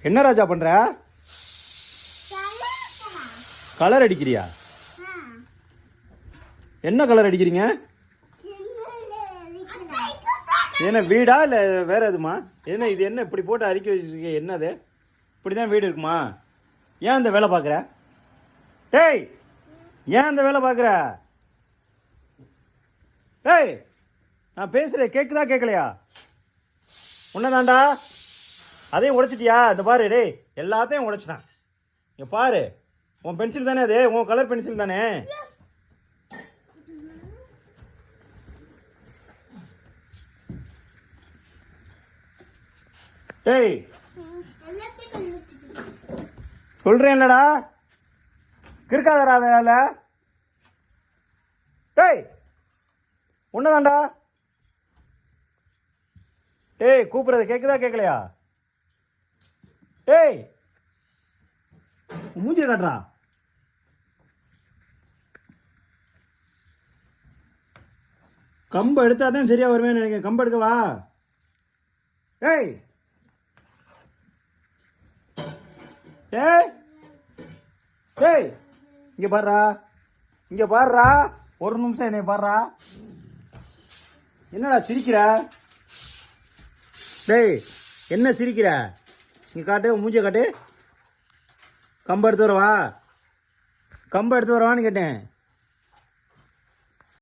என்ன ராஜா பண்ற? கலர் அடிக்கிறியா? என்ன கலர் அடிக்கிறீங்க? என்ன வீடா இல்லை வேற எதுமா? என்ன இது என்ன இப்படி போட்டு அரிக்க வச்சிருக்க? என்னது இப்படிதான் வீடு இருக்குமா? ஏன் இந்த வேலை பார்க்குற? டேய், ஏன் இந்த வேலை பார்க்குற? டேய், நான் பேசுகிறேன், கேட்குதா கேட்கலையா? உன்னதாண்டா அதையும் உடைச்சிட்டியா? இந்த பாரு, டேய் எல்லாத்தையும் உடைச்சிட்டான். இங்கே பாரு, உன் பென்சில் தானே அது? உன் கலர் பென்சில் தானே? டேய் சொல்றேன் இல்லடா, கிறுக்காதடா அதனால. டேய் உன்னதாண்டா. டேய் கூப்பிடுறது கேட்குதா கேட்கலையா? டேய் மூஞ்சியை காட்டுறா. கம்பு எடுத்தாதான் சரியா வருவேன்னு நினைக்கிறேன். கம்பு எடுக்கவா? டேய் டேய் டேய், இங்க பாருடா, இங்க பாருடா, ஒரு நிமிஷம் என்னை பாருடா. என்னடா சிரிக்கிற? டேய் என்ன சிரிக்கிற? இங்க காட்டு, மூஞ்சிய காட்டு. கம்பு எடுத்து வரவா? கம்பு எடுத்து வரவான்னு கேட்டேன்.